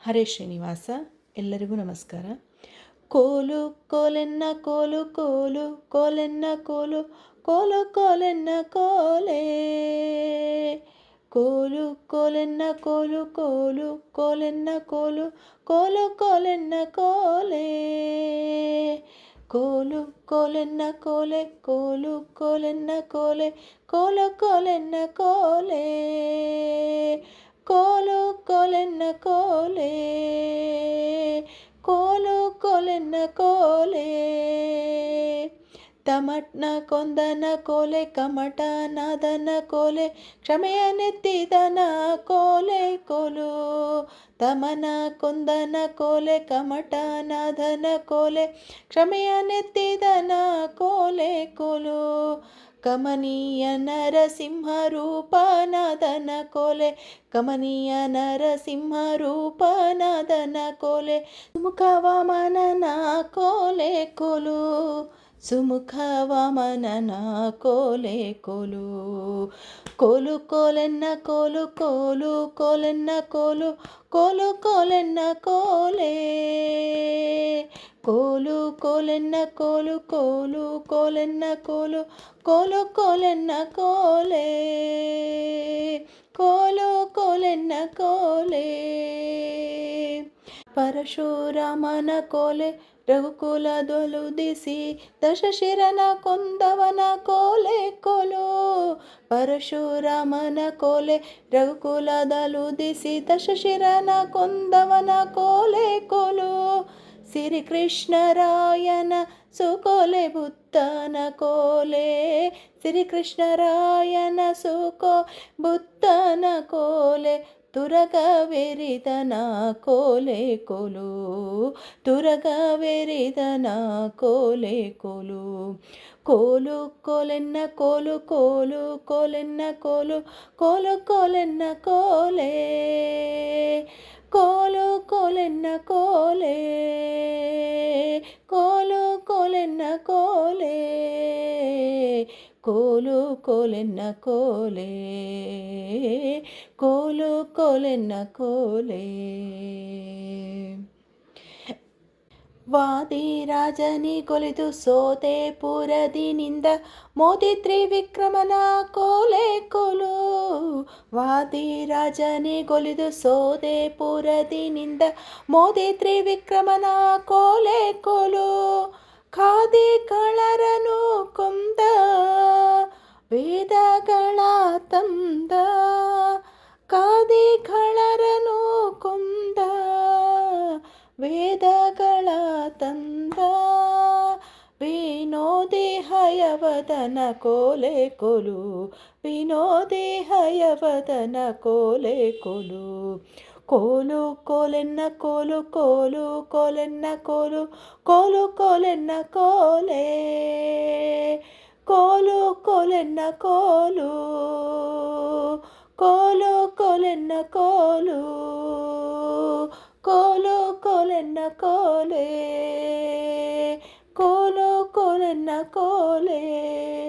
ಹರೇ ಶ್ರೀನಿವಾಸ. ಎಲ್ಲರಿಗೂ ನಮಸ್ಕಾರ. ಕೋಲು ಕೋಲೆನ್ನ ಕೋಲು ಕೋಲು ಕೋಲೆನ್ನ ಕೋಲು ಕೋಲು ಕೋಲೆನ್ನ ಕೋಲೆ ಕೋಲು ಕೋಲೆನ್ನ ಕೋಲು ಕೋಲು ಕೋಲೆನ್ನ ಕೋಲು ಕೋಲು ಕೋಲೆನ್ನ ಕೋಲೆ ಕೋಲು ಕೋಲೆನ್ನ ಕೋಲೆ ಕೋಲು ಕೋಲೆನ್ನ ಕೋಲೆ ಕೋಲು ಕೋಲೆನ್ನ ಕೋಲೆ ಕೋಲು ಕೋಲೆನ್ನ ಕೋಲೆ ಕೋಲು ಕೋಲೆನ್ನ ಕೋಲೆ ತಮಟ್ನ ಕೊಂದನ ಕೋಲೆ ಕಮಟ ನಾದನ ಕೋಲೆ ಕ್ಷಮೆಯ ನೆತ್ತಿದನ ಕೋಲೆ ಕೋಲು ತಮನ ಕೊಂದನ ಕೋಲೆ ಕಮಟ ನಾದನ ಕೋಲೆ ಕ್ಷಮೆಯ ನೆತ್ತಿದನ ಕೋಲೆ ಕೋಲು ಕಮನೀಯ ನರಸಿಂಹ ರೂಪನಾದನ ಕೋಲೆ ಕಮನೀಯ ನರಸಿಂಹ ರೂಪನಾದನ ಕೋಲೆ ಸುಮುಖ ವಾಮನನ ಕೋಲೆ ಕೋಲು ಸುಮುಖ ವಾಮನನ ಕೋಲೆ ಕೋಲು ಕೋಲು ಕೋಲೆನ್ನ ಕೋಲು ಕೋಲು ಕೋಲೆನ್ನ ಕೋಲು ಕೋಲು ಕೋಲೆನ್ನ ಕೋಲೆ ಕೋಲು ಕೋಲೆನ್ನ ಕೋಲು ಕೋಲು ಕೋಲೆನ್ನ ಕೋಲು ಕೋಲು ಕೋಲೆನ್ನ ಕೋಲೆ ಕೋಲು ಕೋಲೆನ್ನ ಕೋಲೆ ಪರಶುರಾಮನ ಕೋಲೆ ರಘುಕುಲದೊಲುದಿಸಿ ದಶಶಿರನ ಕೊಂದವನ ಕೋಲೆ ಕೋಲು ಪರಶುರಾಮನ ಕೋಲೆ ರಘುಕುಲದಲುದಿಸಿ ದಶಶಿರನ ಕೊಂದವನ ಕೋಲೆ ಕೋಲು ಶ್ರೀಕೃಷ್ಣರಾಯನ ಸುಕೋಲೆ ಬುದ್ಧನ ಕೋಲೆ ಶ್ರೀಕೃಷ್ಣರಾಯನ ಸುಕೋ ಬುದ್ಧನ ಕೋಲೆ ತುರಗವೆರಿದನ ಕೋಲೆ ಕೋಲು ತುರಗವೆರಿದನ ಕೋಲೆ ಕೋಲು ಕೋಲು ಕೋಲೆನ್ನ ಕೋಲು ಕೋಲು ಕೋಲೆನ್ನ ಕೋಲು ಕೋಲು ಕೋಲೆನ್ನ ಕೋಲೆ ಕೋಲು ಕೋಲೆನ್ನ ಕೋಲೆ ಕೋಲು ಕೋಲೆನ್ನ ಕೋಲೆ ಕೋಲು ಕೋಲೆನ್ನ ಕೋಲೆ ಕೋಲು ಕೋಲೆನ್ನ ಕೋಲೆ ವಾದಿರಾಜನಿಗೊಲಿದು ಸೋತೆ ಪುರದಿನಿಂದ ಮೋದಿ ತ್ರಿವಿಕ್ರಮನ ಕೋಲೆ ಕೋಲು ವಾದಿರಾಜನಿಗೊಲಿದು ಸೋತೆ ಪುರದಿನಿಂದ ಮೋದಿ ತ್ರಿವಿಕ್ರಮನ ಕೋಲೆ ಕೋಲು ಖಾದಿ ಕಳರನು ಕೊಂದ ವೇದಗಳ ತಂದ ಖಾದಿ ಕಳರನು ಕೊಂದ ವೇದಗಳ ತಂದ ವಿನೋದಿ ಹಯವದನ ಕೋಲೆ ಕೋಲು ವಿನೋದಿ ಹಯವದನ ಕೋಲೆ ಕೋಲು ಕೋಲು ಕೋಲೆನ್ನ ಕೋಲು ಕೋಲು ಕೋಲೆನ್ನ ಕೋಲು ಕೋಲು ಕೋಲೆನ್ನ ಕೋಲೆ ಕೋಲು ಕೋಲೆನ್ನ ಕೋಲು ಕೋಲು ಕೋಲೆನ್ನ ಕೋಲು ಕೋಲು ಕೋಲೆನ್ನ ಕೋಲೆ ಕೋಲು ಕೋಲೆನ್ನ ಕೋಲೆ